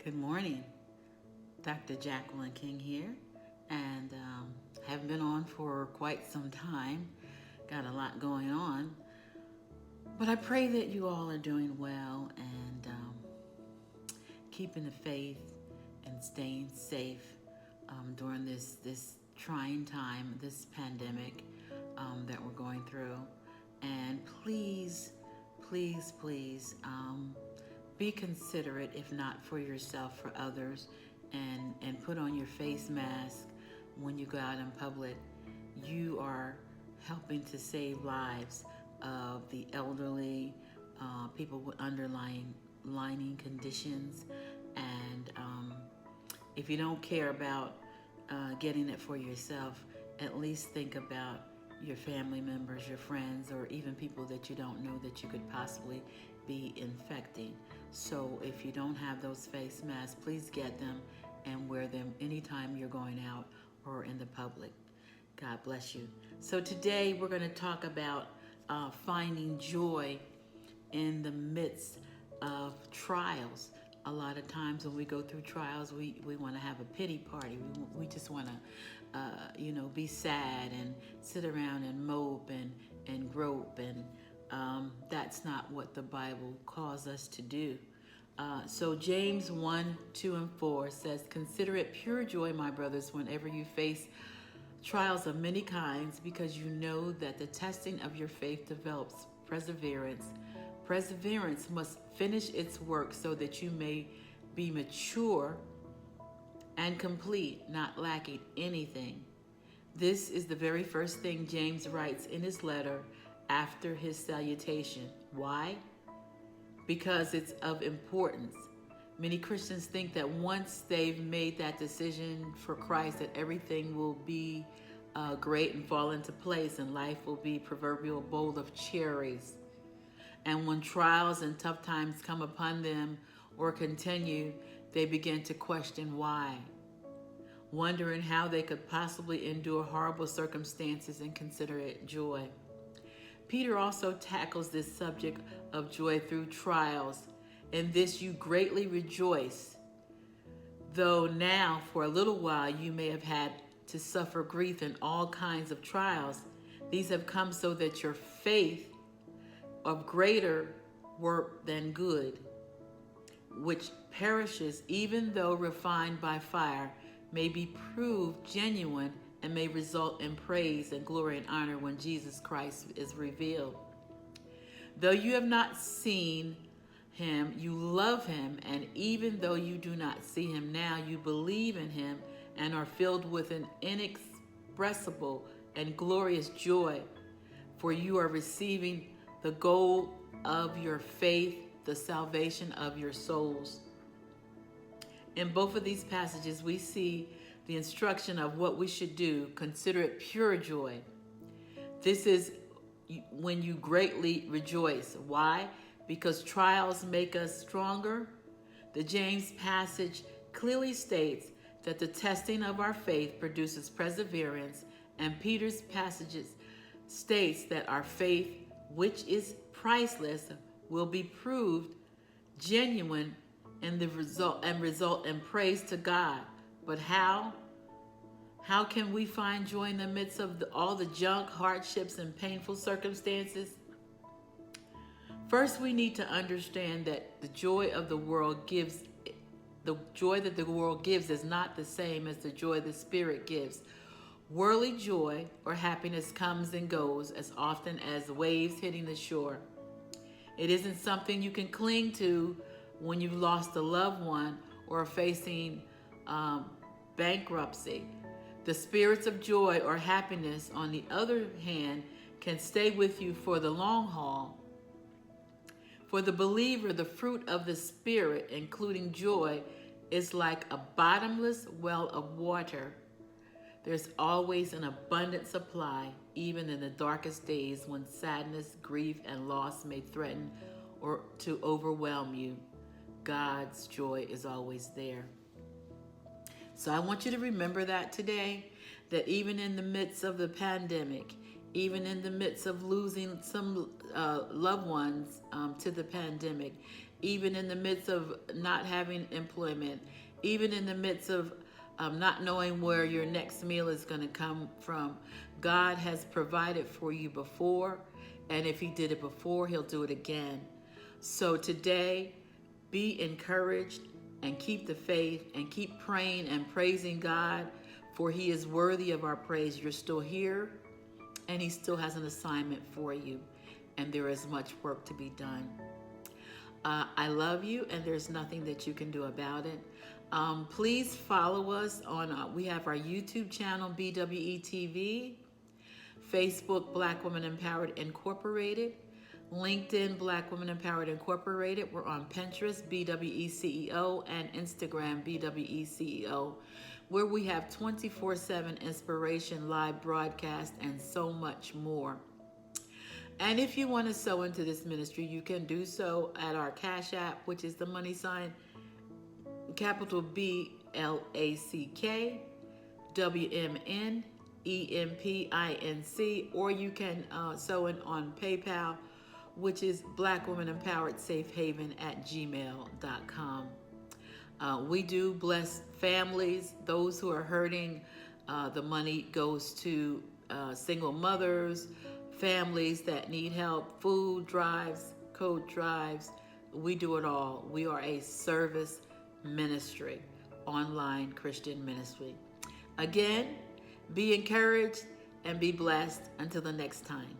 Good morning. Dr. Jacqueline King here, and haven't been on for quite some time. Got a lot going on, but I pray that you all are doing well and keeping the faith and staying safe during this trying time, this pandemic that we're going through. And please, be considerate, if not for yourself, for others, and put on your face mask when you go out in public. You are helping to save lives of the elderly, people with underlying lining conditions, and if you don't care about getting it for yourself, at least think about your family members, your friends, or even people that you don't know that you could possibly be infecting. So if you don't have those face masks, please get them and wear them anytime you're going out or in the public. God bless you. So today we're going to talk about finding joy in the midst of trials. A lot of times when we go through trials, we want to have a pity party. We just want to, be sad and sit around and mope and grope, and that's not what the Bible calls us to do. So James 1, 2, and 4 says, "Consider it pure joy, my brothers, whenever you face trials of many kinds, because you know that the testing of your faith develops perseverance. Perseverance must finish its work so that you may be mature and complete, not lacking anything." This is the very first thing James writes in his letter after his salutation. Why? Because it's of importance. Many Christians think that once they've made that decision for Christ, that everything will be great and fall into place, and life will be proverbial bowl of cherries. And when trials and tough times come upon them or continue, they begin to question why, wondering how they could possibly endure horrible circumstances and consider it joy. Peter also tackles this subject of joy through trials. "In this you greatly rejoice, though now for a little while you may have had to suffer grief in all kinds of trials. These have come so that your faith, of greater worth than good, which perishes even though refined by fire, may be proved genuine and may result in praise and glory and honor when Jesus Christ is revealed. Though you have not seen him, you love him, and even though you do not see him now, you believe in him and are filled with an inexpressible and glorious joy, for you are receiving the goal of your faith, the salvation of your souls." In both of these passages, we see the instruction of what we should do. Consider it pure joy. This is when you greatly rejoice. Why? Because trials make us stronger. The James passage clearly states that the testing of our faith produces perseverance, and Peter's passages states that our faith, which is priceless, will be proved genuine and result in praise to God. But how? How can we find joy in the midst of all the junk, hardships, and painful circumstances? First, we need to understand that the joy that the world gives is not the same as the joy the Spirit gives. Worldly joy or happiness comes and goes as often as waves hitting the shore. It isn't something you can cling to when you've lost a loved one or facing bankruptcy. The spirits of joy or happiness, on the other hand, can stay with you for the long haul. For the believer, the fruit of the Spirit, including joy, is like a bottomless well of water. There's always an abundant supply, even in the darkest days when sadness, grief, and loss may threaten or to overwhelm you. God's joy is always there. So I want you to remember that today, that even in the midst of the pandemic, even in the midst of losing some loved ones to the pandemic, even in the midst of not having employment, even in the midst of not knowing where your next meal is going to come from. God has provided for you before, and if He did it before, He'll do it again. So today, be encouraged and keep the faith and keep praying and praising God, for He is worthy of our praise. You're still here, and He still has an assignment for you, and there is much work to be done. I love you, and there's nothing that you can do about it. Please follow us on, we have our YouTube channel, BWETV, Facebook, Black Women Empowered Incorporated, LinkedIn, Black Women Empowered Incorporated. We're on Pinterest, BWECEO, and Instagram, BWECEO, where we have 24/7 inspiration, live broadcast, and so much more. And if you want to sow into this ministry, you can do so at our Cash App, which is the money sign, capital BLACK WMNEMPINC, or you can sow in on PayPal, which is blackwomenempoweredsafehaven@gmail.com. We do bless families, those who are hurting. The money goes to single mothers, families that need help, food drives, coat drives. We do it all. We are a service ministry, online Christian ministry. Again, be encouraged and be blessed until the next time.